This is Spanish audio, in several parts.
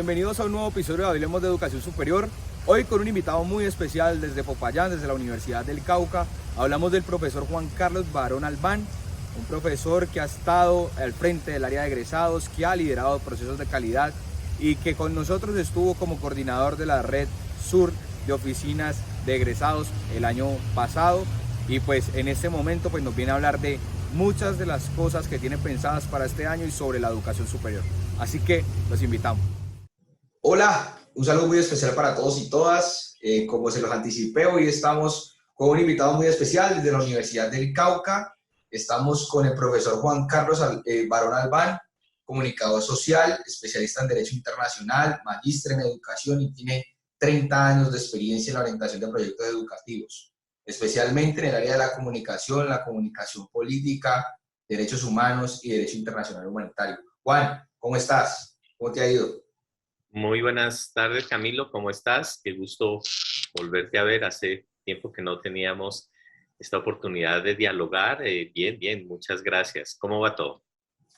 Bienvenidos a un nuevo episodio de Hablemos de Educación Superior. Hoy con un invitado muy especial desde Popayán, desde la Universidad del Cauca. Hablamos del profesor Juan Carlos Barón Albán, un profesor que ha estado al frente del área de egresados, que ha liderado procesos de calidad y que con nosotros estuvo como coordinador de la red sur de oficinas de egresados el año pasado. Y pues en este momento pues nos viene a hablar de muchas de las cosas que tiene pensadas para este año y sobre la educación superior. Así que los invitamos. Hola, un saludo muy especial para todos y todas. Como se los anticipé, hoy estamos con un invitado muy especial desde la Universidad del Cauca. Estamos con el profesor Juan Carlos Barón Albán, comunicador social, especialista en Derecho Internacional, magíster en Educación y tiene 30 años de experiencia en la orientación de proyectos educativos, especialmente en el área de la comunicación política, derechos humanos y derecho internacional humanitario. Juan, ¿cómo estás? ¿Cómo te ha ido? Muy buenas tardes, Camilo, ¿cómo estás? Qué gusto volverte a ver. Hace tiempo que no teníamos esta oportunidad de dialogar. Bien, muchas gracias. ¿Cómo va todo?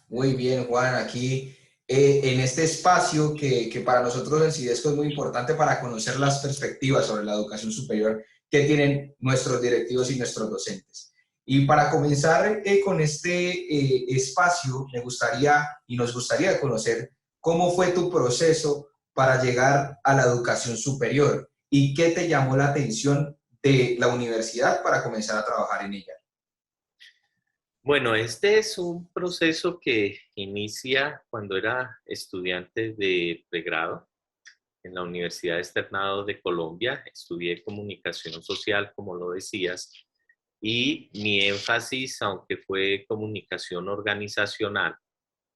Muy bien, Juan, aquí en este espacio que para nosotros en CIDESCO es muy importante para conocer las perspectivas sobre la educación superior que tienen nuestros directivos y nuestros docentes. Y para comenzar con este espacio, nos gustaría conocer cómo fue tu proceso para llegar a la educación superior y qué te llamó la atención de la universidad para comenzar a trabajar en ella. Bueno, este es un proceso que inicia cuando era estudiante de pregrado en la Universidad Externado de Colombia. Estudié comunicación social, como lo decías, y mi énfasis, aunque fue comunicación organizacional,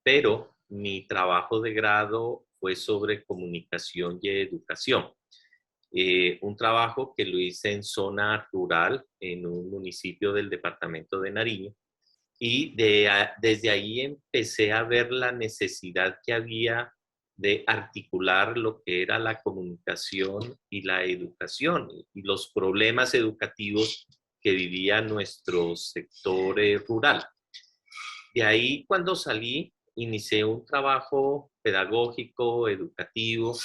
pero mi trabajo de grado fue sobre comunicación y educación. Un trabajo que lo hice en zona rural, en un municipio del departamento de Nariño, y desde ahí empecé a ver la necesidad que había de articular lo que era la comunicación y la educación y los problemas educativos que vivía nuestro sector rural. De ahí, cuando salí, inicié un trabajo pedagógico, educativo.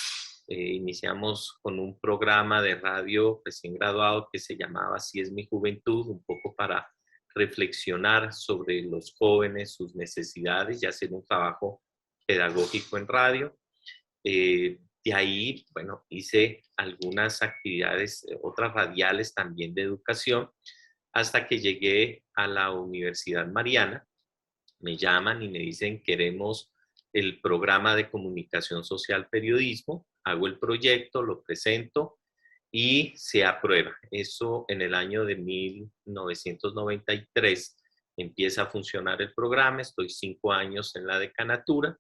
Iniciamos con un programa de radio recién graduado que se llamaba Así es mi juventud, un poco para reflexionar sobre los jóvenes, sus necesidades y hacer un trabajo pedagógico en radio. De ahí, bueno, hice algunas actividades, otras radiales también de educación, hasta que llegué a la Universidad Mariana. Me llaman y me dicen, queremos el programa de comunicación social periodismo. Hago el proyecto, lo presento y se aprueba. Eso en el año de 1993 empieza a funcionar el programa. Estoy 5 años en la decanatura.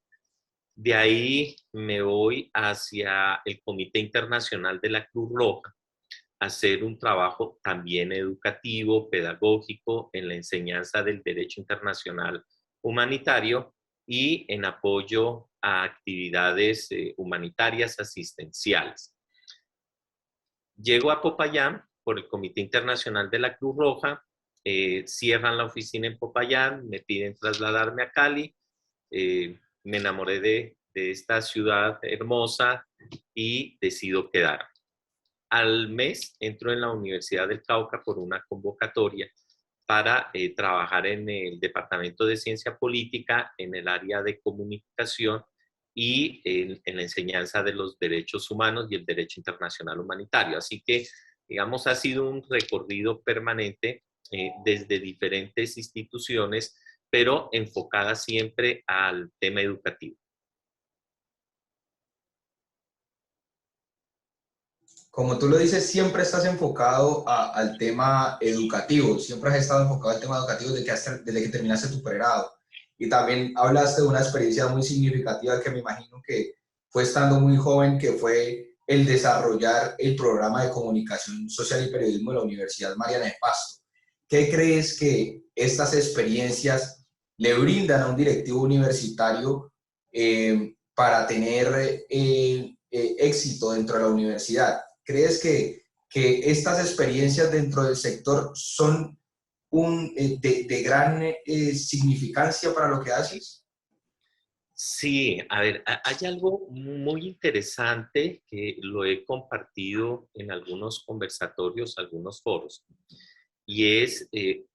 De ahí me voy hacia el Comité Internacional de la Cruz Roja, hacer un trabajo también educativo, pedagógico, en la enseñanza del derecho internacional humanitario y en apoyo a actividades humanitarias asistenciales. Llego a Popayán por el Comité Internacional de la Cruz Roja, cierran la oficina en Popayán, me piden trasladarme a Cali, me enamoré de esta ciudad hermosa y decido quedar. Al mes entro en la Universidad del Cauca por una convocatoria para trabajar en el Departamento de Ciencia Política, en el área de comunicación y en la enseñanza de los derechos humanos y el derecho internacional humanitario. Así que, digamos, ha sido un recorrido permanente desde diferentes instituciones, pero enfocada siempre al tema educativo. Como tú lo dices, siempre estás enfocado al tema educativo, siempre has estado enfocado al tema educativo desde que terminaste tu pregrado. Y también hablaste de una experiencia muy significativa que me imagino que fue estando muy joven, que fue el desarrollar el programa de comunicación social y periodismo de la Universidad Mariana de Pasto. ¿Qué crees que estas experiencias le brindan a un directivo universitario para tener éxito dentro de la universidad? ¿Crees que estas experiencias dentro del sector son de gran significancia para lo que haces? Sí, a ver, hay algo muy interesante que lo he compartido en algunos conversatorios, algunos foros, y es,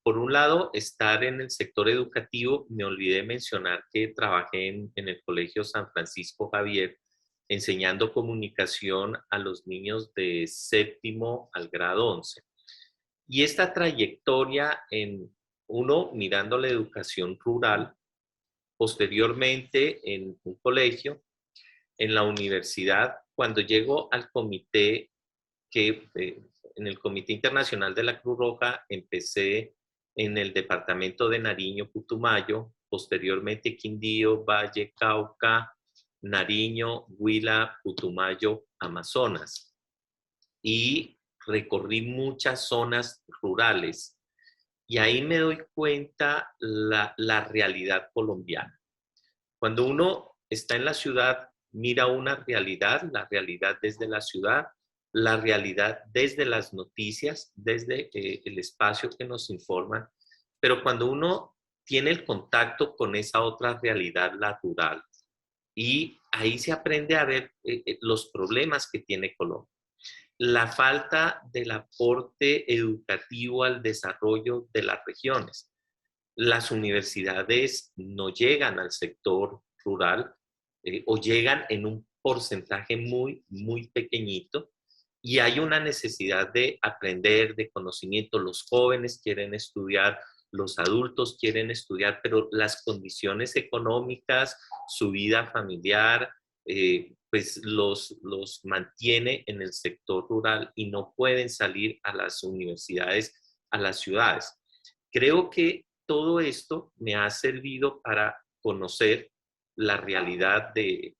por un lado, estar en el sector educativo. Me olvidé mencionar que trabajé en el Colegio San Francisco Javier enseñando comunicación a los niños de séptimo al grado 11. Y esta trayectoria en uno mirando la educación rural, posteriormente en un colegio, en la universidad, cuando llego al comité en el Comité Internacional de la Cruz Roja, empecé en el departamento de Nariño, Putumayo, posteriormente Quindío, Valle, Cauca, Nariño, Huila, Putumayo, Amazonas. Y recorrí muchas zonas rurales y ahí me doy cuenta la realidad colombiana. Cuando uno está en la ciudad, mira una realidad, la realidad desde la ciudad, la realidad desde las noticias, desde el espacio que nos informan, pero cuando uno tiene el contacto con esa otra realidad, la rural, y ahí se aprende a ver los problemas que tiene Colombia. La falta del aporte educativo al desarrollo de las regiones. Las universidades no llegan al sector rural o llegan en un porcentaje muy, muy pequeñito y hay una necesidad de aprender, de conocimiento. Los jóvenes quieren estudiar, los adultos quieren estudiar, pero las condiciones económicas, su vida familiar, pues los mantiene en el sector rural y no pueden salir a las universidades, a las ciudades. Creo que todo esto me ha servido para conocer la realidad de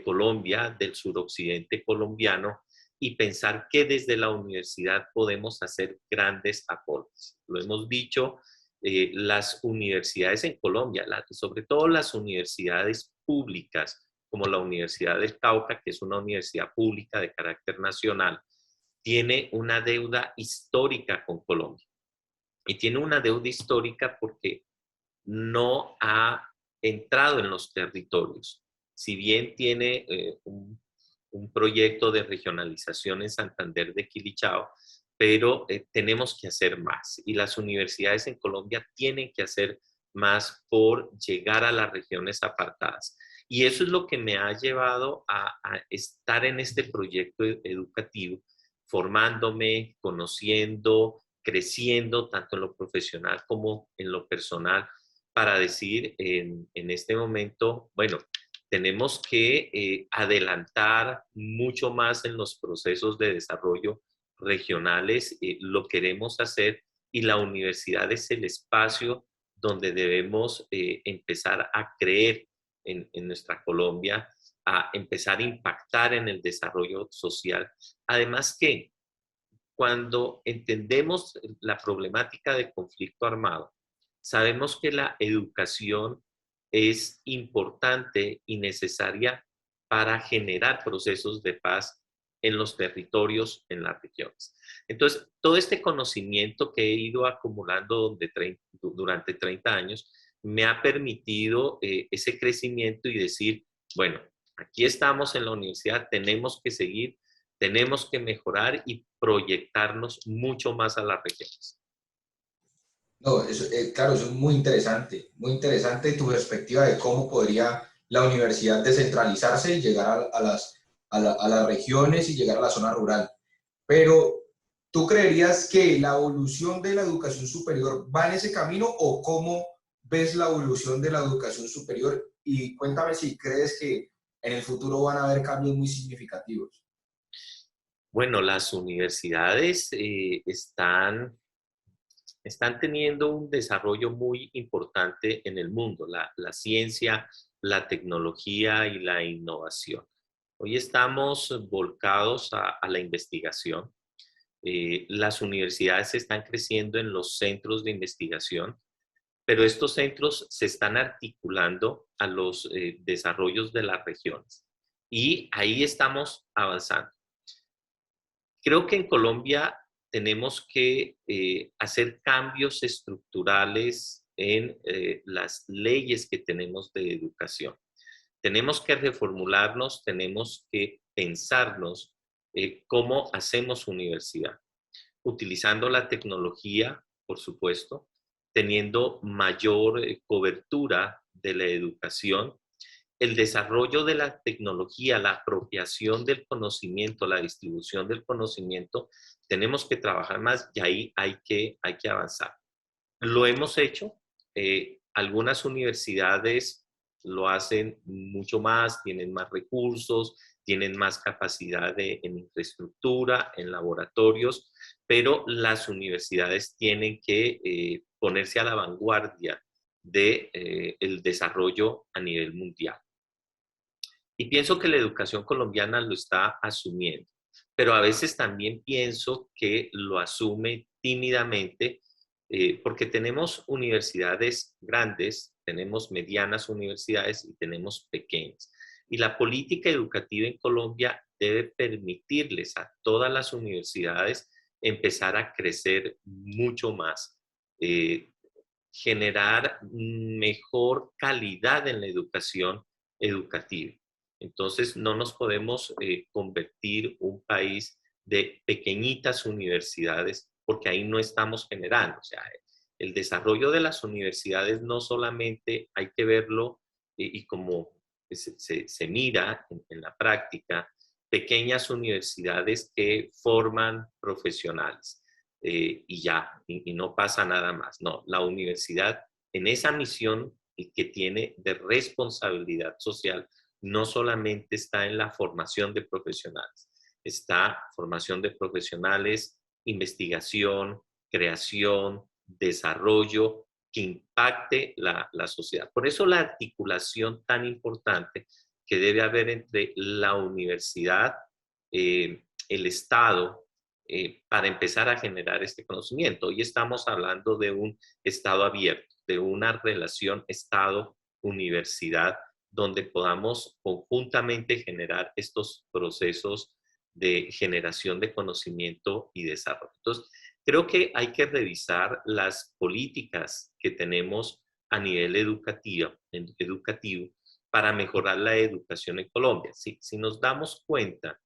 Colombia, del suroccidente colombiano, y pensar que desde la universidad podemos hacer grandes aportes. Lo hemos dicho, las universidades en Colombia, sobre todo las universidades públicas, como la Universidad del Cauca, que es una universidad pública de carácter nacional, tiene una deuda histórica con Colombia. Y tiene una deuda histórica porque no ha entrado en los territorios. Si bien tiene un proyecto de regionalización en Santander de Quilichao, pero tenemos que hacer más. Y las universidades en Colombia tienen que hacer más por llegar a las regiones apartadas. Y eso es lo que me ha llevado a estar en este proyecto educativo, formándome, conociendo, creciendo tanto en lo profesional como en lo personal, para decir en este momento, bueno, tenemos que adelantar mucho más en los procesos de desarrollo regionales, lo queremos hacer y la universidad es el espacio donde debemos empezar a creer en nuestra Colombia, a empezar a impactar en el desarrollo social. Además que cuando entendemos la problemática de conflicto armado, sabemos que la educación es importante y necesaria para generar procesos de paz en los territorios, en las regiones. Entonces, todo este conocimiento que he ido acumulando durante 30 años me ha permitido ese crecimiento y decir, bueno, aquí estamos en la universidad, tenemos que seguir, tenemos que mejorar y proyectarnos mucho más a las regiones. No, eso, claro, eso es muy interesante tu perspectiva de cómo podría la universidad descentralizarse y llegar a las regiones y llegar a la zona rural. Pero, ¿tú creerías que la evolución de la educación superior va en ese camino o cómo ves la evolución de la educación superior? Y cuéntame si crees que en el futuro van a haber cambios muy significativos. Bueno, las universidades están teniendo un desarrollo muy importante en el mundo, la ciencia, la tecnología y la innovación. Hoy estamos volcados a la investigación. Las universidades están creciendo en los centros de investigación, pero estos centros se están articulando a los desarrollos de las regiones. Y ahí estamos avanzando. Creo que en Colombia tenemos que hacer cambios estructurales en las leyes que tenemos de educación. tenemos que reformularnos, tenemos que pensarnos cómo hacemos universidad, utilizando la tecnología, por supuesto, teniendo mayor cobertura de la educación, el desarrollo de la tecnología, la apropiación del conocimiento, la distribución del conocimiento, tenemos que trabajar más y ahí hay que avanzar. Lo hemos hecho, algunas universidades lo hacen mucho más, tienen más recursos, tienen más capacidad en infraestructura, en laboratorios, pero las universidades tienen que ponerse a la vanguardia del desarrollo a nivel mundial. Y pienso que la educación colombiana lo está asumiendo, pero a veces también pienso que lo asume tímidamente porque tenemos universidades grandes, tenemos medianas universidades y tenemos pequeñas. Y la política educativa en Colombia debe permitirles a todas las universidades empezar a crecer mucho más, generar mejor calidad en la educación educativa. Entonces, no nos podemos convertir un país de pequeñitas universidades porque ahí no estamos generando. O sea, el desarrollo de las universidades no solamente hay que verlo y como se mira en la práctica, pequeñas universidades que forman profesionales y ya, y no pasa nada más. No, la universidad en esa misión que tiene de responsabilidad social no solamente está en la formación de profesionales, está formación de profesionales, investigación, creación, desarrollo que impacte la sociedad. Por eso la articulación tan importante que debe haber entre la universidad, el Estado, para empezar a generar este conocimiento. Hoy estamos hablando de un Estado abierto, de una relación Estado-universidad, donde podamos conjuntamente generar estos procesos de generación de conocimiento y desarrollo. Entonces, creo que hay que revisar las políticas que tenemos a nivel educativo para mejorar la educación en Colombia. Si nos damos cuenta,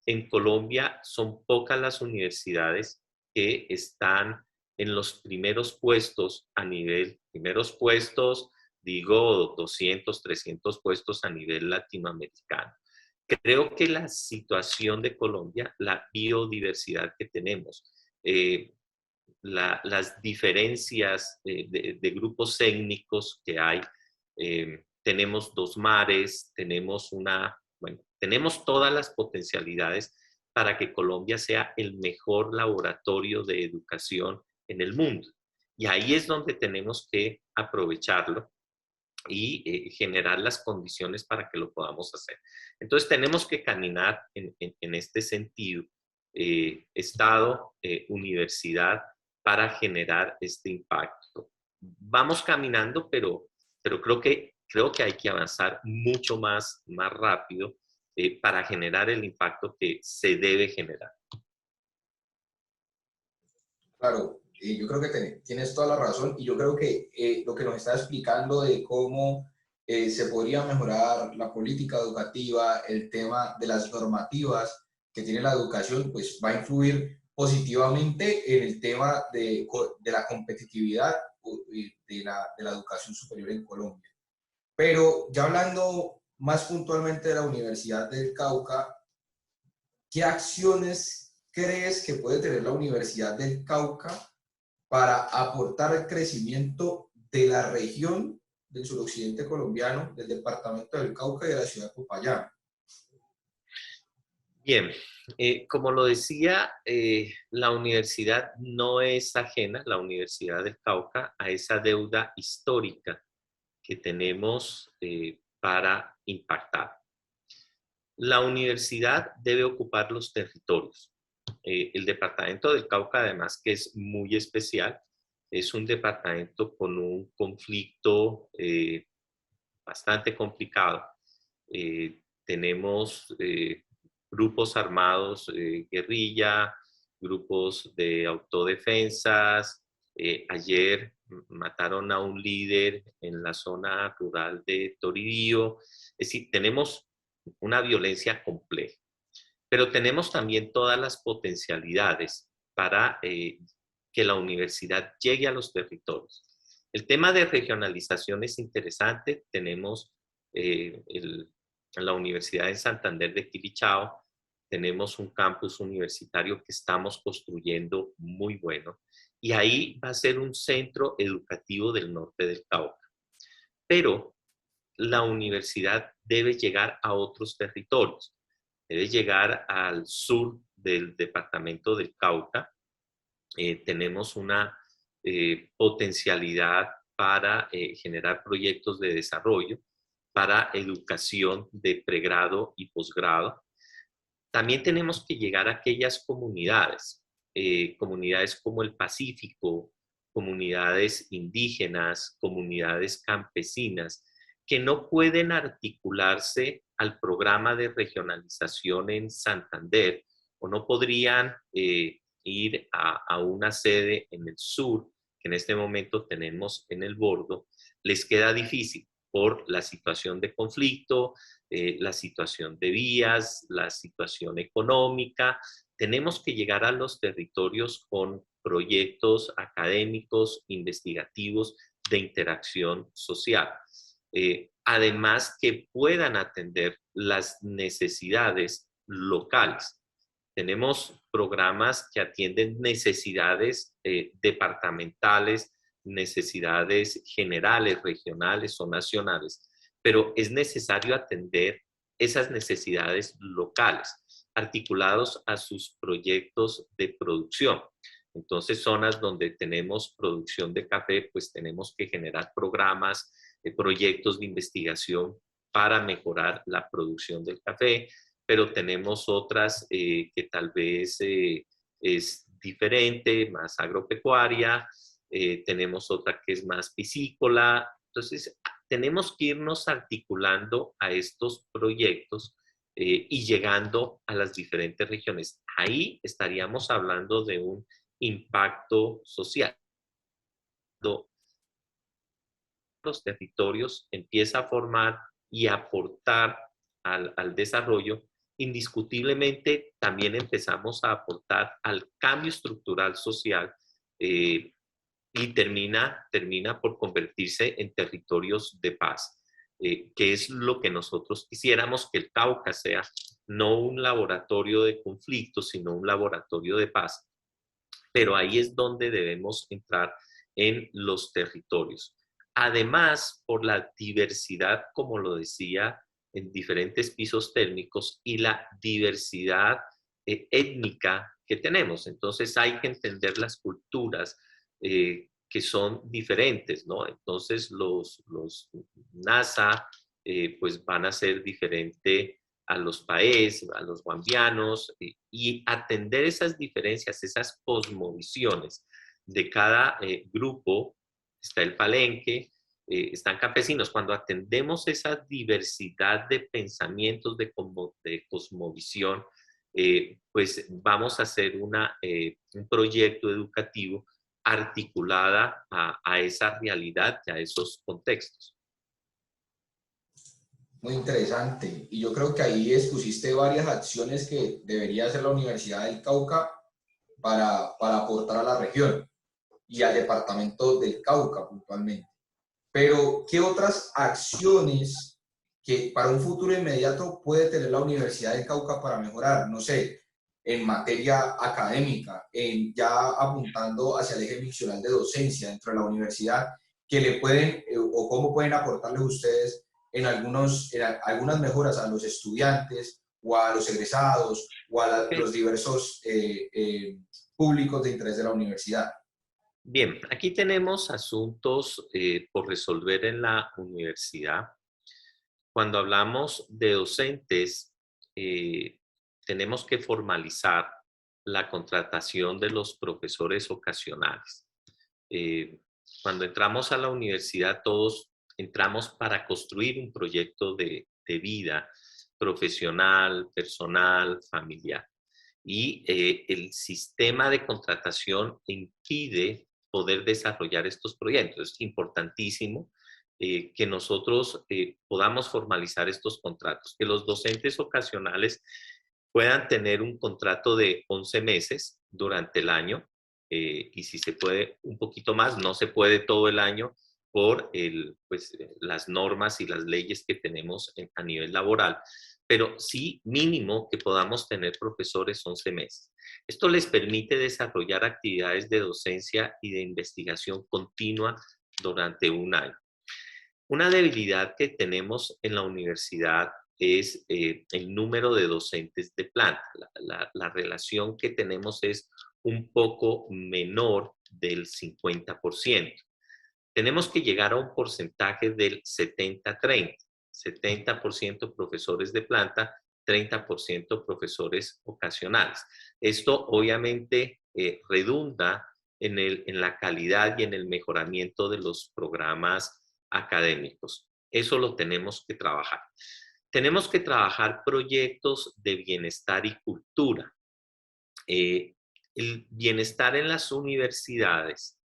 en Colombia son pocas las universidades que están en los primeros puestos primeros puestos, digo 200, 300 puestos a nivel latinoamericano. Creo que la situación de Colombia, la biodiversidad que tenemos, las diferencias de grupos étnicos que hay, tenemos dos mares, tenemos todas las potencialidades para que Colombia sea el mejor laboratorio de educación en el mundo. Y ahí es donde tenemos que aprovecharlo y generar las condiciones para que lo podamos hacer. Entonces tenemos que caminar en este sentido, Estado, universidad, para generar este impacto. Vamos caminando, pero creo que hay que avanzar mucho más rápido para generar el impacto que se debe generar. Claro, yo creo que tienes toda la razón y yo creo que lo que nos está explicando de cómo se podría mejorar la política educativa, el tema de las normativas que tiene la educación, pues va a influir positivamente en el tema de la competitividad de la educación superior en Colombia. Pero ya hablando más puntualmente de la Universidad del Cauca, ¿qué acciones crees que puede tener la Universidad del Cauca para aportar al crecimiento de la región del suroccidente colombiano, del departamento del Cauca y de la ciudad de Popayán? Bien, como lo decía, la universidad no es ajena, la Universidad del Cauca, a esa deuda histórica que tenemos para impactar. La universidad debe ocupar los territorios. El departamento del Cauca, además, que es muy especial, es un departamento con un conflicto bastante complicado. Tenemos grupos armados, guerrilla, grupos de autodefensas. Ayer mataron a un líder en la zona rural de Toribío. Es decir, tenemos una violencia compleja, pero tenemos también todas las potencialidades para que la universidad llegue a los territorios. El tema de regionalización es interesante. Tenemos la Universidad de Santander de Quilichao, tenemos un campus universitario que estamos construyendo muy bueno, y ahí va a ser un centro educativo del norte del Cauca. Pero la universidad debe llegar a otros territorios, debe llegar al sur del departamento del Cauca. Tenemos una potencialidad para generar proyectos de desarrollo, para educación de pregrado y posgrado. También tenemos que llegar a aquellas comunidades, comunidades como el Pacífico, comunidades indígenas, comunidades campesinas, que no pueden articularse al programa de regionalización en Santander, o no podrían ir a una sede en el sur, que en este momento tenemos en el Bordo. Les queda difícil por la situación de conflicto, la situación de vías, la situación económica. Tenemos que llegar a los territorios con proyectos académicos, investigativos, de interacción social. Además, que puedan atender las necesidades locales. Tenemos programas que atienden necesidades departamentales, necesidades generales, regionales o nacionales, pero es necesario atender esas necesidades locales, articulados a sus proyectos de producción. Entonces, zonas donde tenemos producción de café, pues tenemos que generar programas, proyectos de investigación para mejorar la producción del café, pero tenemos otras que tal vez es diferente, más agropecuaria, tenemos otra que es más piscícola. Entonces, tenemos que irnos articulando a estos proyectos y llegando a las diferentes regiones. Ahí estaríamos hablando de un impacto social. Los territorios empieza a formar y aportar al desarrollo, indiscutiblemente también empezamos a aportar al cambio estructural social y termina por convertirse en territorios de paz, que es lo que nosotros quisiéramos, que el Cauca sea no un laboratorio de conflictos, sino un laboratorio de paz. Pero ahí es donde debemos entrar en los territorios. Además, por la diversidad, como lo decía, en diferentes pisos térmicos y la diversidad étnica que tenemos. Entonces hay que entender las culturas que son diferentes, ¿no? Entonces los NASA pues van a ser diferente a los paes, a los guambianos, y atender esas diferencias, esas cosmovisiones de cada grupo. Está el palenque, están campesinos. Cuando atendemos esa diversidad de pensamientos, de cosmovisión, pues vamos a hacer un proyecto educativo articulada a esa realidad y a esos contextos. Muy interesante. Y yo creo que ahí expusiste varias acciones que debería hacer la Universidad del Cauca para aportar a la región y al departamento del Cauca puntualmente. Pero, ¿qué otras acciones que para un futuro inmediato puede tener la Universidad del Cauca para mejorar? No sé, en materia académica, ya apuntando hacia el eje misional de docencia dentro de la universidad, que le pueden o cómo pueden aportarles ustedes en algunas mejoras a los estudiantes o a los egresados o a los diversos públicos de interés de la universidad. Bien, aquí tenemos asuntos por resolver en la universidad. Cuando hablamos de docentes, tenemos que formalizar la contratación de los profesores ocasionales. Cuando entramos a la universidad, todos entramos para construir un proyecto de vida profesional, personal, familiar. Y el sistema de contratación impide poder desarrollar estos proyectos. Es importantísimo que nosotros podamos formalizar estos contratos, que los docentes ocasionales puedan tener un contrato de 11 meses durante el año, y si se puede un poquito más, no se puede todo el año por las normas y las leyes que tenemos a nivel laboral, pero sí mínimo que podamos tener profesores 11 meses. Esto les permite desarrollar actividades de docencia y de investigación continua durante un año. Una debilidad que tenemos en la universidad es el número de docentes de planta. La relación que tenemos es un poco menor del 50%. Tenemos que llegar a un porcentaje del 70-30. 70% profesores de planta, 30% profesores ocasionales. Esto obviamente redunda en la calidad y en el mejoramiento de los programas académicos. Eso lo tenemos que trabajar. Tenemos que trabajar proyectos de bienestar y cultura. El bienestar en las universidades,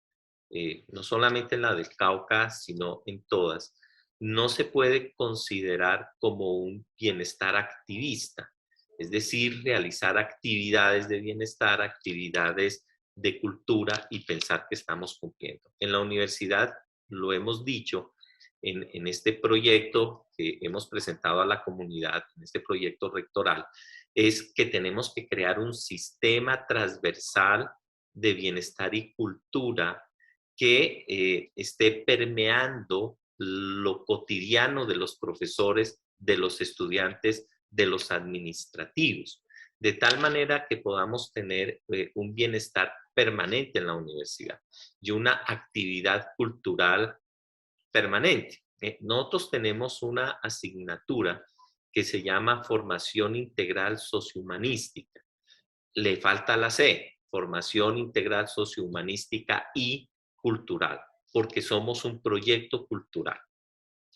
no solamente en la del Cauca, sino en todas, no se puede considerar como un bienestar activista, es decir, realizar actividades de bienestar, actividades de cultura y pensar que estamos cumpliendo. En la universidad, lo hemos dicho, en este proyecto que hemos presentado a la comunidad, en este proyecto rectoral, es que tenemos que crear un sistema transversal de bienestar y cultura que esté permeando lo cotidiano de los profesores, de los estudiantes, de los administrativos, de tal manera que podamos tener un bienestar permanente en la universidad y una actividad cultural permanente. Nosotros tenemos una asignatura que se llama Formación Integral Sociohumanística. Le falta la C, Formación Integral Sociohumanística y Cultural, porque somos un proyecto cultural.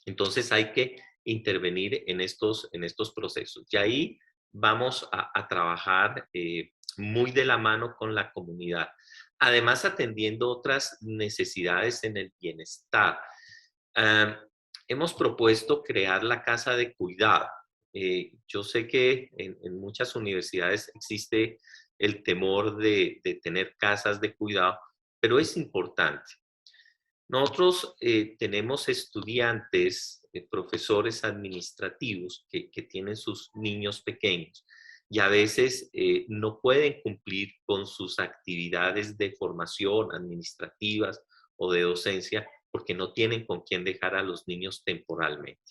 Entonces hay que intervenir en estos procesos. Y ahí vamos a trabajar muy de la mano con la comunidad. Además, atendiendo otras necesidades en el bienestar. Hemos propuesto crear la casa de cuidado. Yo sé que en muchas universidades existe el temor de tener casas de cuidado, pero es importante. Nosotros tenemos estudiantes, profesores administrativos que tienen sus niños pequeños y a veces no pueden cumplir con sus actividades de formación administrativas o de docencia porque no tienen con quién dejar a los niños temporalmente.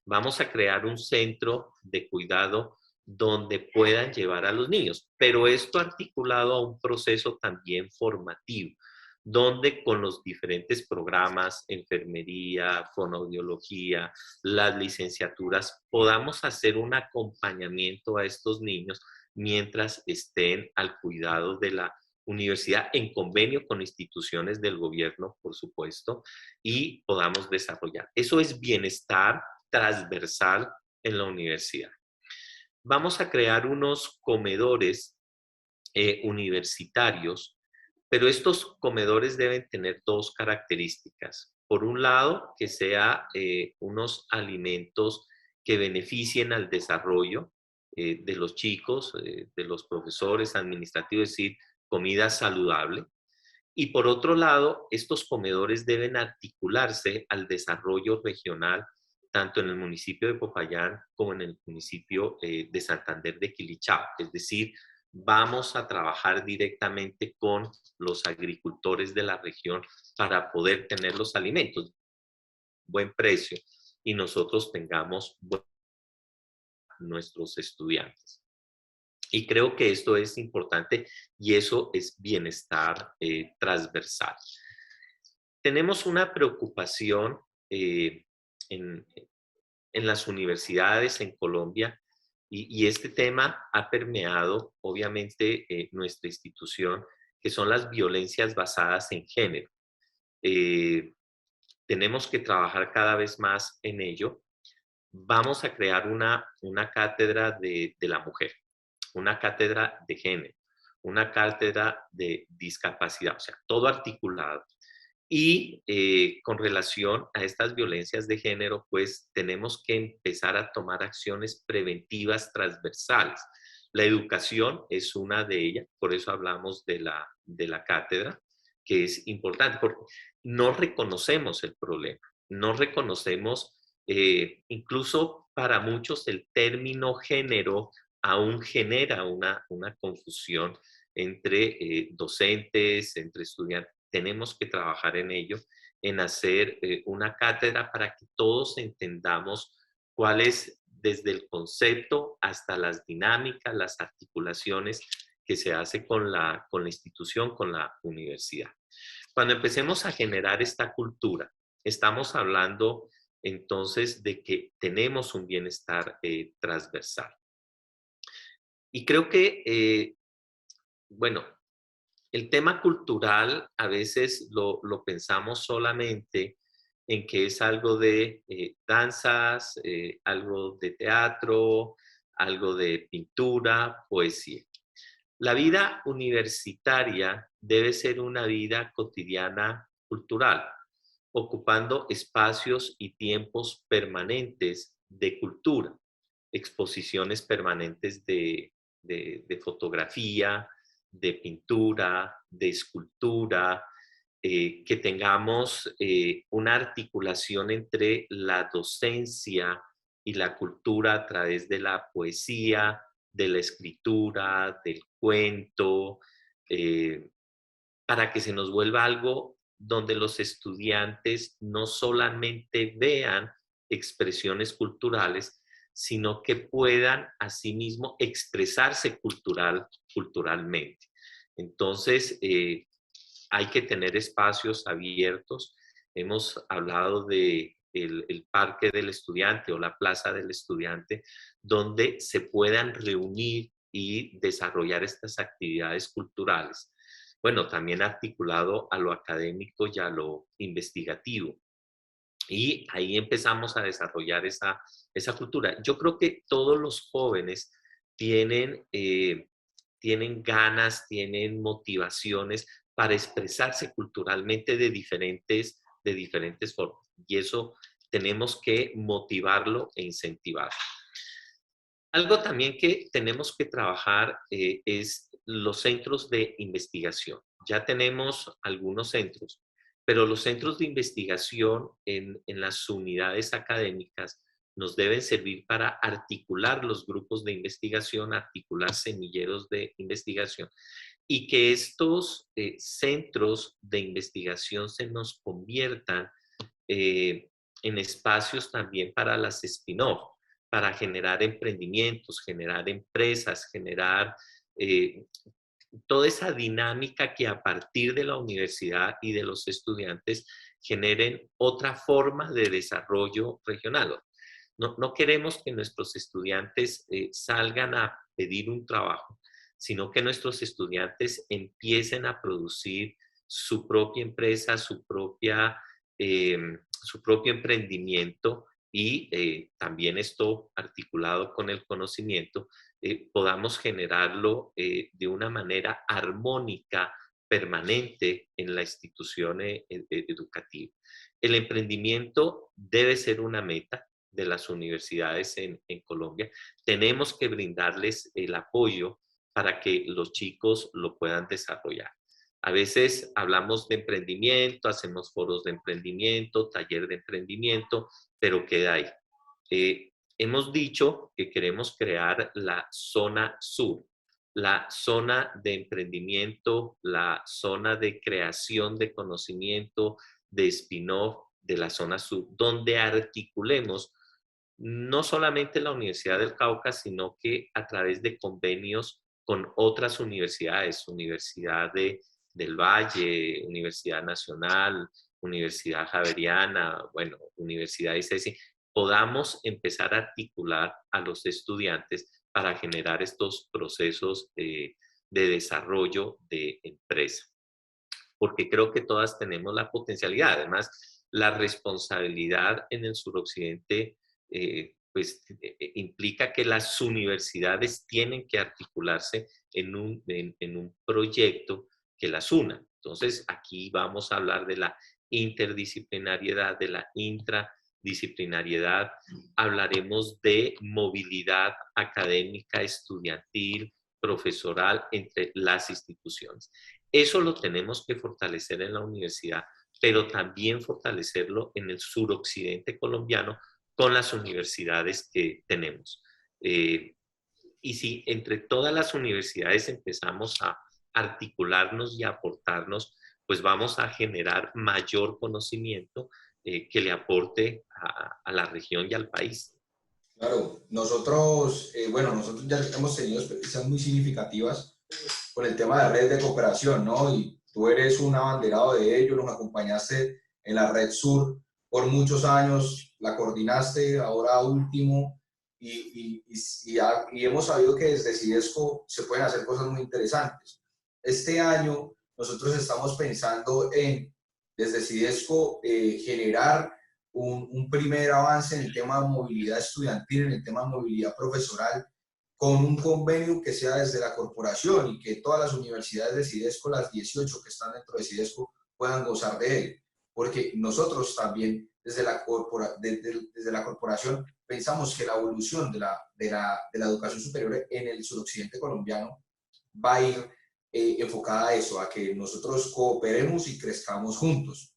Vamos a crear un centro de cuidado donde puedan llevar a los niños, pero esto articulado a un proceso también formativo, donde con los diferentes programas, enfermería, fonoaudiología, las licenciaturas, podamos hacer un acompañamiento a estos niños mientras estén al cuidado de la universidad en convenio con instituciones del gobierno, por supuesto, y podamos desarrollar. Eso es bienestar transversal en la universidad. Vamos a crear unos comedores universitarios, pero estos comedores deben tener dos características. Por un lado, que sea unos alimentos que beneficien al desarrollo de los chicos, de los profesores administrativos, es decir, comida saludable. Y por otro lado, estos comedores deben articularse al desarrollo regional, tanto en el municipio de Popayán como en el municipio de Santander de Quilichao. Es decir, vamos a trabajar directamente con los agricultores de la región para poder tener los alimentos a buen precio y nosotros tengamos nuestros estudiantes. Y creo que esto es importante y eso es bienestar transversal. Tenemos una preocupación en las universidades en Colombia y este tema ha permeado obviamente nuestra institución, que son las violencias basadas en género. Tenemos que trabajar cada vez más en ello. Vamos a crear una cátedra de la mujer, una cátedra de género, una cátedra de discapacidad, o sea, todo articulado. Y con relación a estas violencias de género, pues tenemos que empezar a tomar acciones preventivas transversales. La educación es una de ellas, por eso hablamos de la cátedra, que es importante, porque no reconocemos el problema, no reconocemos, incluso para muchos el término género aún genera una confusión entre docentes, entre estudiantes. Tenemos que trabajar en ello, en hacer una cátedra para que todos entendamos cuál es desde el concepto hasta las dinámicas, las articulaciones que se hace con la institución, con la universidad. Cuando empecemos a generar esta cultura, estamos hablando entonces de que tenemos un bienestar transversal. Y creo que, bueno, el tema cultural a veces lo pensamos solamente en que es algo de danzas, algo de teatro, algo de pintura, poesía. La vida universitaria debe ser una vida cotidiana cultural, ocupando espacios y tiempos permanentes de cultura, exposiciones permanentes de fotografía, de pintura, de escultura, que tengamos una articulación entre la docencia y la cultura a través de la poesía, de la escritura, del cuento, para que se nos vuelva algo donde los estudiantes no solamente vean expresiones culturales, sino que puedan asimismo expresarse culturalmente. Entonces, hay que tener espacios abiertos. Hemos hablado de el parque del estudiante o la plaza del estudiante, donde se puedan reunir y desarrollar estas actividades culturales. Bueno, también articulado a lo académico y a lo investigativo. Y ahí empezamos a desarrollar esa cultura. Yo creo que todos los jóvenes tienen ganas, tienen motivaciones para expresarse culturalmente de diferentes formas. Y eso tenemos que motivarlo e incentivarlo. Algo también que tenemos que trabajar es los centros de investigación. Ya tenemos algunos centros, pero los centros de investigación en las unidades académicas nos deben servir para articular los grupos de investigación, articular semilleros de investigación y que estos centros de investigación se nos conviertan en espacios también para las spin-off, para generar emprendimientos, generar empresas, generar toda esa dinámica que a partir de la universidad y de los estudiantes generen otra forma de desarrollo regional. No queremos que nuestros estudiantes salgan a pedir un trabajo, sino que nuestros estudiantes empiecen a producir su propia empresa, su propio emprendimiento y también esto articulado con el conocimiento, podamos generarlo de una manera armónica, permanente en la institución educativa. El emprendimiento debe ser una meta de las universidades en Colombia. Tenemos que brindarles el apoyo para que los chicos lo puedan desarrollar. A veces hablamos de emprendimiento, hacemos foros de emprendimiento, taller de emprendimiento, pero queda ahí. Hemos dicho que queremos crear la zona sur, la zona de emprendimiento, la zona de creación de conocimiento, de spin-off de la zona sur, donde articulemos no solamente la Universidad del Cauca, sino que a través de convenios con otras universidades, Universidad del Valle, Universidad Nacional, Universidad Javeriana, bueno, Universidad ICESI, podamos empezar a articular a los estudiantes para generar estos procesos de desarrollo de empresa. Porque creo que todas tenemos la potencialidad. Además, la responsabilidad en el suroccidente pues implica que las universidades tienen que articularse en un proyecto que las una. Entonces, aquí vamos a hablar de la interdisciplinariedad, de la intradisciplinariedad, hablaremos de movilidad académica, estudiantil, profesoral entre las instituciones. Eso lo tenemos que fortalecer en la universidad, pero también fortalecerlo en el suroccidente colombiano con las universidades que tenemos. Y si entre todas las universidades empezamos a articularnos y a aportarnos, pues vamos a generar mayor conocimiento que le aporte a la región y al país. Claro, nosotros, nosotros ya hemos tenido experiencias muy significativas con el tema de redes de cooperación, ¿no? Y tú eres un abanderado de ello, nos acompañaste en la Red Sur por muchos años, la coordinaste ahora último, y hemos sabido que desde CIDESCO se pueden hacer cosas muy interesantes. Este año nosotros estamos pensando en, desde CIDESCO, generar un primer avance en el tema de movilidad estudiantil, en el tema de movilidad profesoral, con un convenio que sea desde la corporación y que todas las universidades de CIDESCO, las 18 que están dentro de CIDESCO, puedan gozar de él. Porque nosotros también, desde la corporación, pensamos que la evolución de la educación superior en el suroccidente colombiano va a ir enfocada a eso, a que nosotros cooperemos y crezcamos juntos,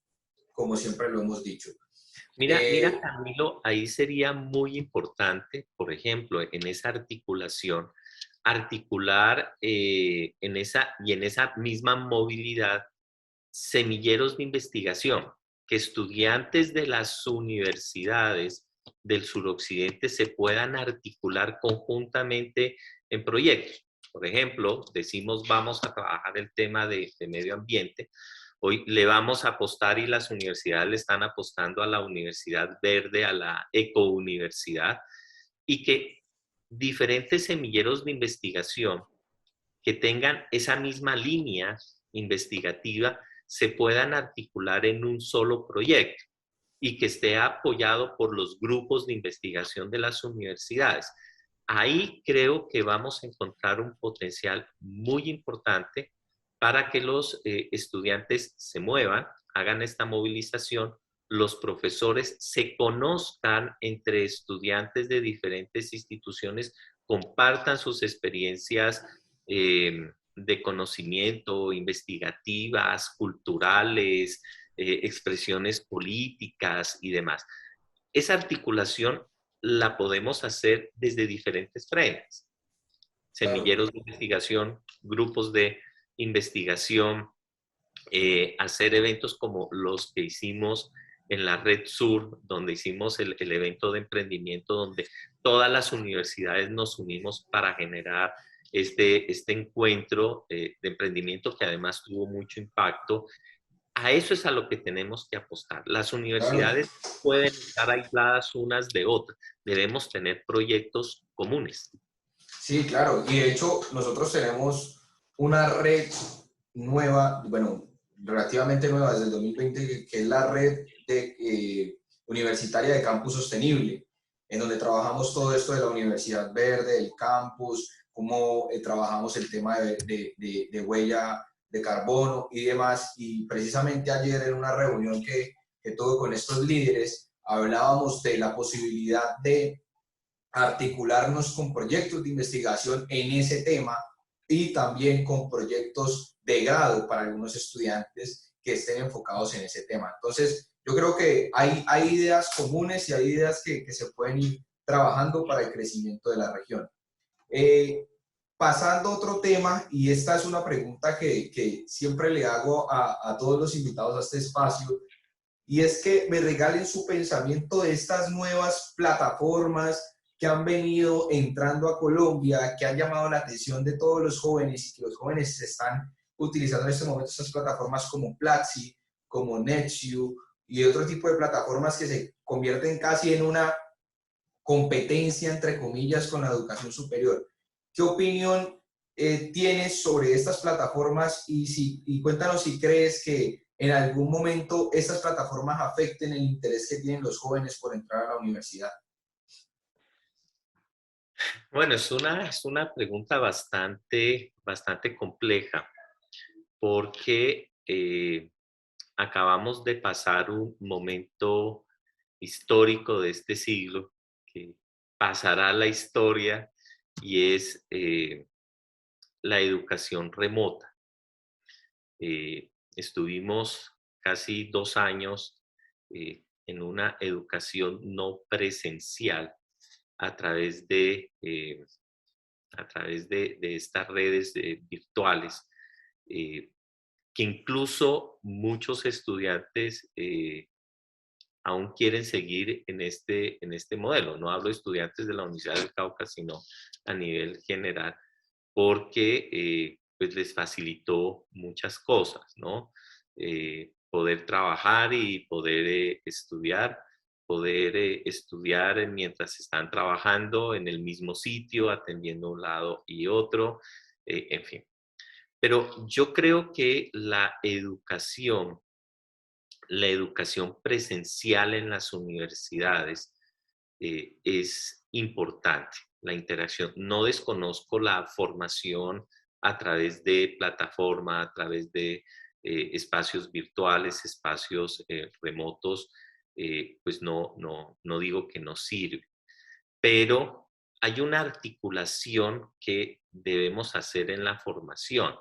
como siempre lo hemos dicho. Mira, Camilo, ahí sería muy importante, por ejemplo, en esa articulación, articular en esa misma movilidad semilleros de investigación, que estudiantes de las universidades del suroccidente se puedan articular conjuntamente en proyectos. Por ejemplo, decimos vamos a trabajar el tema de medio ambiente. Hoy le vamos a apostar y las universidades le están apostando a la universidad verde, a la ecouniversidad, y que diferentes semilleros de investigación que tengan esa misma línea investigativa se puedan articular en un solo proyecto y que esté apoyado por los grupos de investigación de las universidades. Ahí creo que vamos a encontrar un potencial muy importante para que los estudiantes se muevan, hagan esta movilización, los profesores se conozcan entre estudiantes de diferentes instituciones, compartan sus experiencias de conocimiento, investigativas, culturales, expresiones políticas y demás. Esa articulación la podemos hacer desde diferentes frentes. Semilleros de investigación, grupos de investigación, hacer eventos como los que hicimos en la Red Sur, donde hicimos el evento de emprendimiento, donde todas las universidades nos unimos para generar este encuentro de emprendimiento que además tuvo mucho impacto. A eso es a lo que tenemos que apostar. Las universidades pueden estar aisladas unas de otras. Debemos tener proyectos comunes. Sí, claro. Y de hecho, nosotros tenemos una red nueva, bueno, relativamente nueva desde el 2020, que es la red universitaria de campus sostenible, en donde trabajamos todo esto de la universidad verde, del campus, cómo trabajamos el tema de huella de carbono y demás. Y precisamente ayer en una reunión que tuve con estos líderes, hablábamos de la posibilidad de articularnos con proyectos de investigación en ese tema y también con proyectos de grado para algunos estudiantes que estén enfocados en ese tema. Entonces, yo creo que hay ideas comunes y hay ideas que se pueden ir trabajando para el crecimiento de la región. Pasando a otro tema, y esta es una pregunta que siempre le hago a todos los invitados a este espacio, y es que me regalen su pensamiento de estas nuevas plataformas que han venido entrando a Colombia, que han llamado la atención de todos los jóvenes y que los jóvenes están utilizando en este momento estas plataformas como Platzi, como NetSU y otro tipo de plataformas que se convierten casi en una competencia, entre comillas, con la educación superior. ¿Qué opinión tienes sobre estas plataformas y cuéntanos si crees que en algún momento estas plataformas afecten el interés que tienen los jóvenes por entrar a la universidad? Bueno, es una pregunta bastante compleja porque acabamos de pasar un momento histórico de este siglo que pasará a la historia y es la educación remota. Estuvimos casi 2 años en una educación no presencial a través de estas redes virtuales, eh, que incluso muchos estudiantes aún quieren seguir en este modelo. No hablo de estudiantes de la Universidad del Cauca, sino a nivel general, porque pues les facilitó muchas cosas, ¿no? Poder trabajar y poder estudiar mientras están trabajando en el mismo sitio, atendiendo un lado y otro, en fin. Pero yo creo que la educación presencial en las universidades es importante, la interacción. No desconozco la formación a través de plataforma, a través de espacios virtuales, espacios remotos, pues no digo que no sirve, pero hay una articulación que debemos hacer en la formación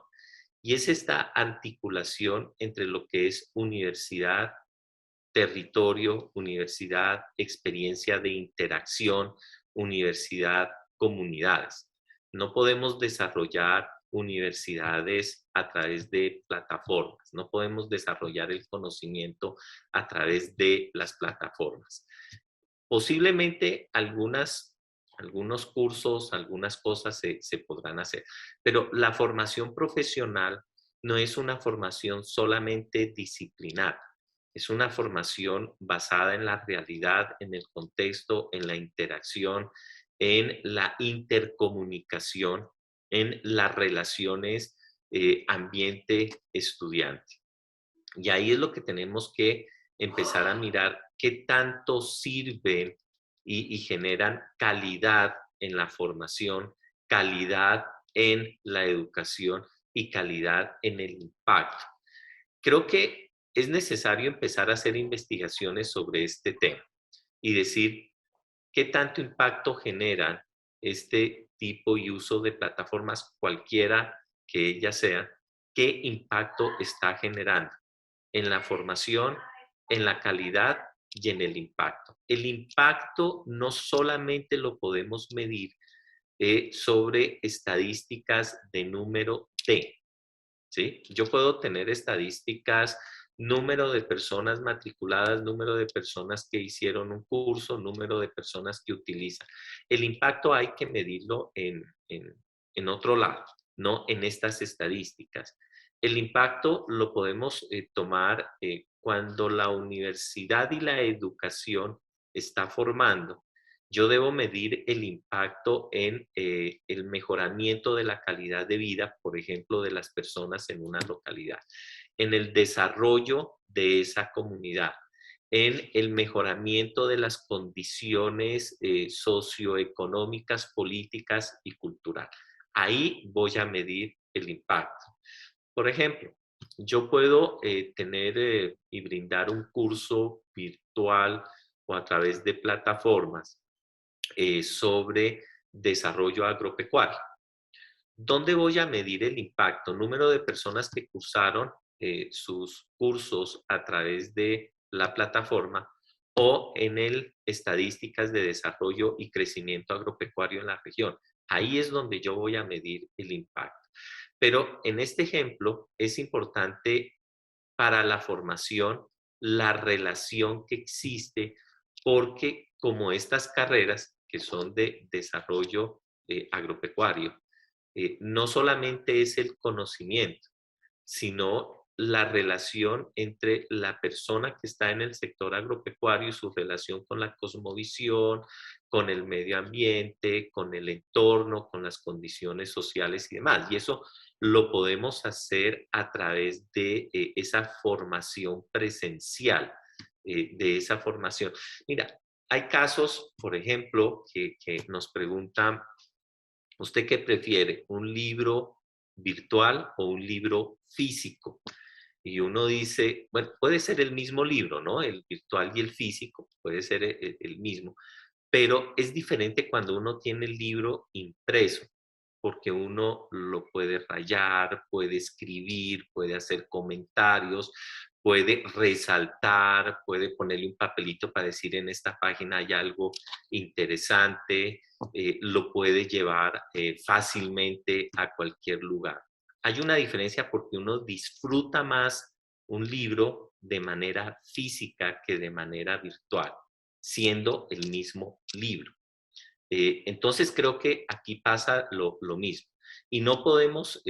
y es esta articulación entre lo que es universidad, territorio, universidad, experiencia de interacción, universidad, comunidades. No podemos desarrollar universidades a través de plataformas, no podemos desarrollar el conocimiento a través de las plataformas. Posiblemente algunos cursos, algunas cosas se podrán hacer, pero la formación profesional no es una formación solamente disciplinar, es una formación basada en la realidad, en el contexto, en la interacción, en la intercomunicación, en las relaciones ambiente-estudiante. Y ahí es lo que tenemos que empezar a mirar qué tanto sirven y generan calidad en la formación, calidad en la educación y calidad en el impacto. Creo que es necesario empezar a hacer investigaciones sobre este tema y decir qué tanto impacto generan este tipo y uso de plataformas, cualquiera que ella sea, qué impacto está generando en la formación, en la calidad y en el impacto. El impacto no solamente lo podemos medir sobre estadísticas de número de, ¿sí? Yo puedo tener estadísticas, número de personas matriculadas, número de personas que hicieron un curso, número de personas que utilizan. El impacto hay que medirlo en otro lado, no en estas estadísticas. El impacto lo podemos tomar cuando la universidad y la educación está formando. Yo debo medir el impacto en el mejoramiento de la calidad de vida, por ejemplo, de las personas en una localidad, en el desarrollo de esa comunidad, en el mejoramiento de las condiciones socioeconómicas, políticas y culturales. Ahí voy a medir el impacto. Por ejemplo, yo puedo tener y brindar un curso virtual o a través de plataformas sobre desarrollo agropecuario. ¿Dónde voy a medir el impacto? Número de personas que cursaron sus cursos a través de la plataforma o en el estadísticas de desarrollo y crecimiento agropecuario en la región. Ahí es donde yo voy a medir el impacto. Pero en este ejemplo es importante para la formación la relación que existe porque como estas carreras que son de desarrollo agropecuario, no solamente es el conocimiento, sino la relación entre la persona que está en el sector agropecuario y su relación con la cosmovisión, con el medio ambiente, con el entorno, con las condiciones sociales y demás. Y eso lo podemos hacer a través de esa formación presencial, de esa formación. Mira, hay casos, por ejemplo, que nos preguntan, ¿usted qué prefiere? ¿Un libro virtual o un libro físico? Y uno dice, bueno, puede ser el mismo libro, ¿no? El virtual y el físico, puede ser el mismo, pero es diferente cuando uno tiene el libro impreso, porque uno lo puede rayar, puede escribir, puede hacer comentarios, puede resaltar, puede ponerle un papelito para decir en esta página hay algo interesante, lo puede llevar fácilmente a cualquier lugar. Hay una diferencia porque uno disfruta más un libro de manera física que de manera virtual, siendo el mismo libro. Entonces creo que aquí pasa lo mismo. Y no podemos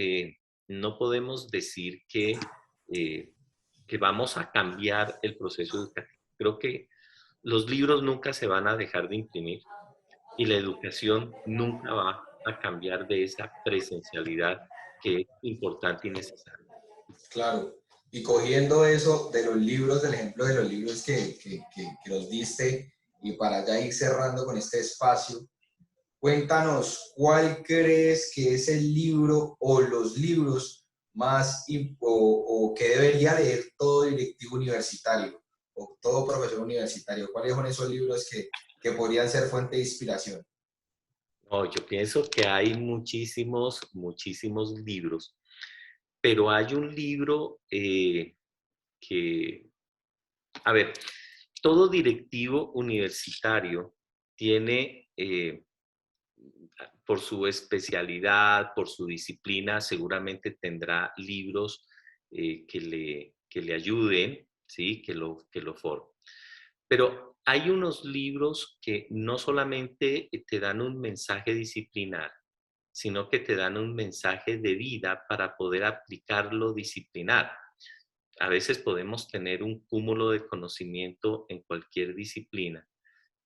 decir eh, que vamos a cambiar el proceso educativo. Creo que los libros nunca se van a dejar de imprimir y la educación nunca va a cambiar de esa presencialidad que es importante y necesaria. Claro. Y cogiendo eso de los libros, del ejemplo de los libros que los diste, y para ya ir cerrando con este espacio, cuéntanos, ¿cuál crees que es el libro o los libros o que debería leer todo directivo universitario o todo profesor universitario? ¿Cuáles son esos libros que podrían ser fuente de inspiración? No, yo pienso que hay muchísimos libros, pero hay un libro que, a ver, todo directivo universitario tiene, por su especialidad, por su disciplina, seguramente tendrá libros que le ayuden, ¿sí? Que lo formen. Pero hay unos libros que no solamente te dan un mensaje disciplinar, sino que te dan un mensaje de vida para poder aplicarlo disciplinar. A veces podemos tener un cúmulo de conocimiento en cualquier disciplina,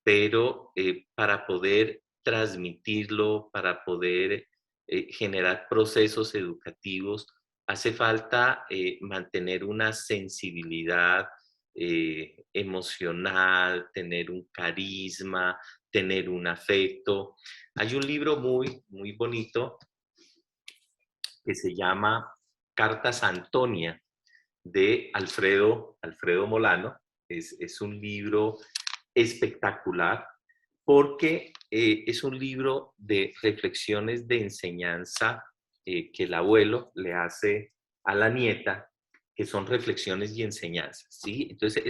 pero para poder transmitirlo, para poder generar procesos educativos, hace falta mantener una sensibilidad emocional, tener un carisma, tener un afecto. Hay un libro muy bonito que se llama Cartas a Antonia, de Alfredo Molano. Es un libro espectacular porque es un libro de reflexiones de enseñanza que el abuelo le hace a la nieta, que son reflexiones y enseñanzas, ¿sí? Entonces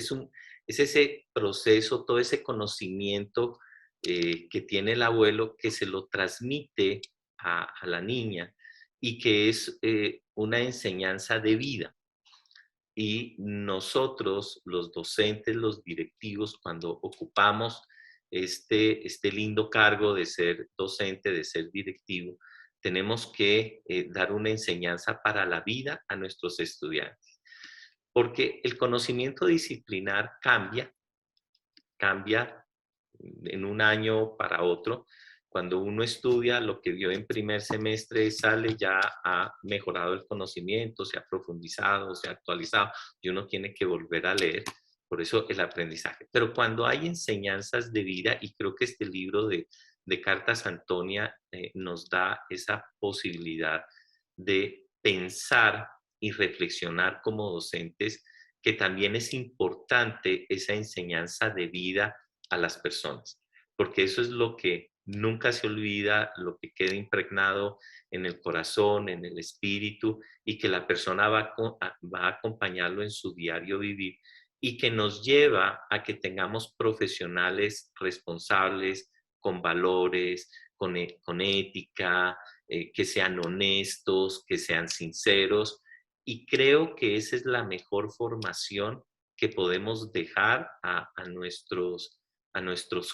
es ese proceso, todo ese conocimiento que tiene el abuelo que se lo transmite a la niña y que es una enseñanza de vida. Y nosotros, los docentes, los directivos, cuando ocupamos este lindo cargo de ser docente, de ser directivo, tenemos que dar una enseñanza para la vida a nuestros estudiantes. Porque el conocimiento disciplinar cambia en un año para otro. Cuando uno estudia lo que vio en primer semestre, sale, ya ha mejorado el conocimiento, se ha profundizado, se ha actualizado y uno tiene que volver a leer. Por eso el aprendizaje. Pero cuando hay enseñanzas de vida, y creo que este libro de Cartas Antonia nos da esa posibilidad de pensar y reflexionar como docentes, que también es importante esa enseñanza de vida a las personas, porque eso es lo que nunca se olvida, lo que queda impregnado en el corazón, en el espíritu, y que la persona va a acompañarlo en su diario vivir y que nos lleva a que tengamos profesionales responsables, con valores, con ética, que sean honestos, que sean sinceros. Y creo que esa es la mejor formación que podemos dejar a nuestros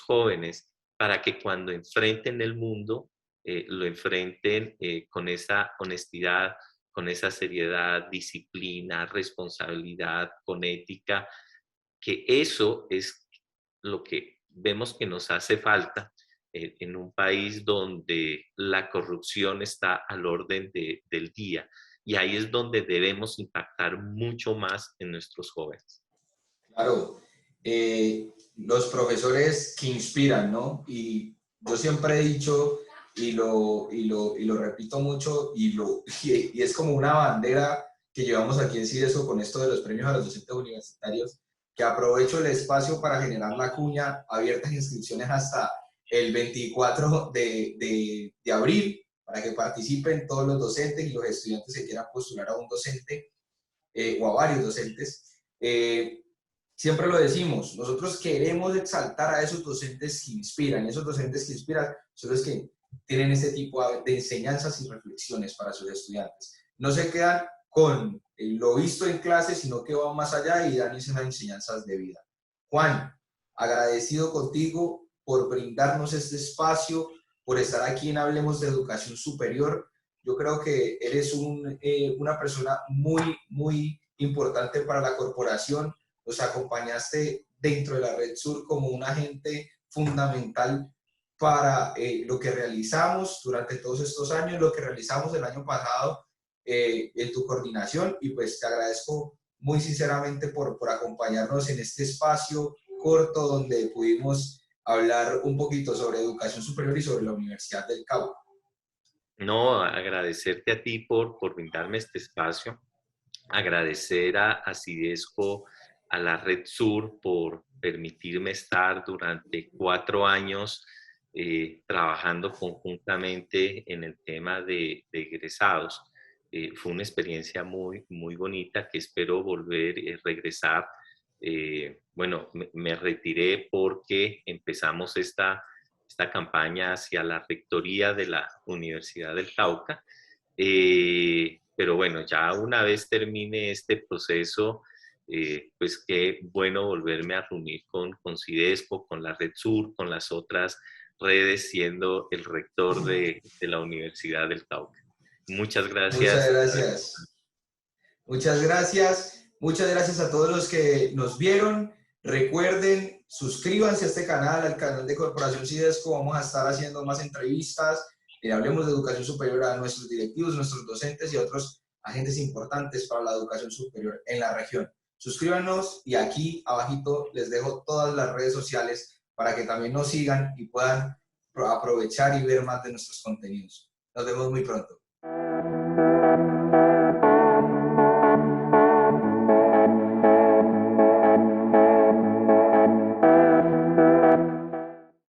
jóvenes para que cuando enfrenten el mundo, lo enfrenten con esa honestidad, con esa seriedad, disciplina, responsabilidad, con ética, que eso es lo que vemos que nos hace falta en un país donde la corrupción está al orden del día. Y ahí es donde debemos impactar mucho más en nuestros jóvenes. Claro. los profesores que inspiran, ¿no? Y yo siempre he dicho, y lo repito mucho, y es como una bandera que llevamos aquí en CIDESO con esto de los premios a los docentes universitarios, que aprovecho el espacio para generar la cuña, abiertas inscripciones hasta el 24 de abril, para que participen todos los docentes y los estudiantes que quieran postular a un docente o a varios docentes. Siempre lo decimos, nosotros queremos exaltar a esos docentes que inspiran, y esos docentes que inspiran son los que tienen este tipo de enseñanzas y reflexiones para sus estudiantes. No se quedan con lo visto en clase, sino que van más allá y dan esas enseñanzas de vida. Juan, agradecido contigo por brindarnos este espacio, por estar aquí en Hablemos de Educación Superior. Yo creo que eres una persona muy importante para la corporación. Nos acompañaste dentro de la Red Sur como un agente fundamental para lo que realizamos durante todos estos años, lo que realizamos el año pasado en tu coordinación, y pues te agradezco muy sinceramente por acompañarnos en este espacio corto donde pudimos hablar un poquito sobre educación superior y sobre la Universidad del Cauca. No, agradecerte a ti por brindarme este espacio, agradecer a CIDESCO, a la Red Sur por permitirme estar durante 4 años trabajando conjuntamente en el tema de egresados. Fue una experiencia muy bonita que espero volver a regresar. Bueno, me retiré porque empezamos esta campaña hacia la rectoría de la Universidad del Cauca. Pero bueno, ya una vez termine este proceso, pues qué bueno volverme a reunir con CIDESCO, con la Red Sur, con las otras redes, siendo el rector de la Universidad del Cauca. Muchas gracias. Muchas gracias. Muchas gracias. Muchas gracias a todos los que nos vieron. Recuerden, suscríbanse a este canal, al canal de Corporación CIDESCO. Vamos a estar haciendo más entrevistas. Hablemos de educación superior a nuestros directivos, nuestros docentes y otros agentes importantes para la educación superior en la región. Suscríbanos y aquí abajito les dejo todas las redes sociales para que también nos sigan y puedan aprovechar y ver más de nuestros contenidos. Nos vemos muy pronto.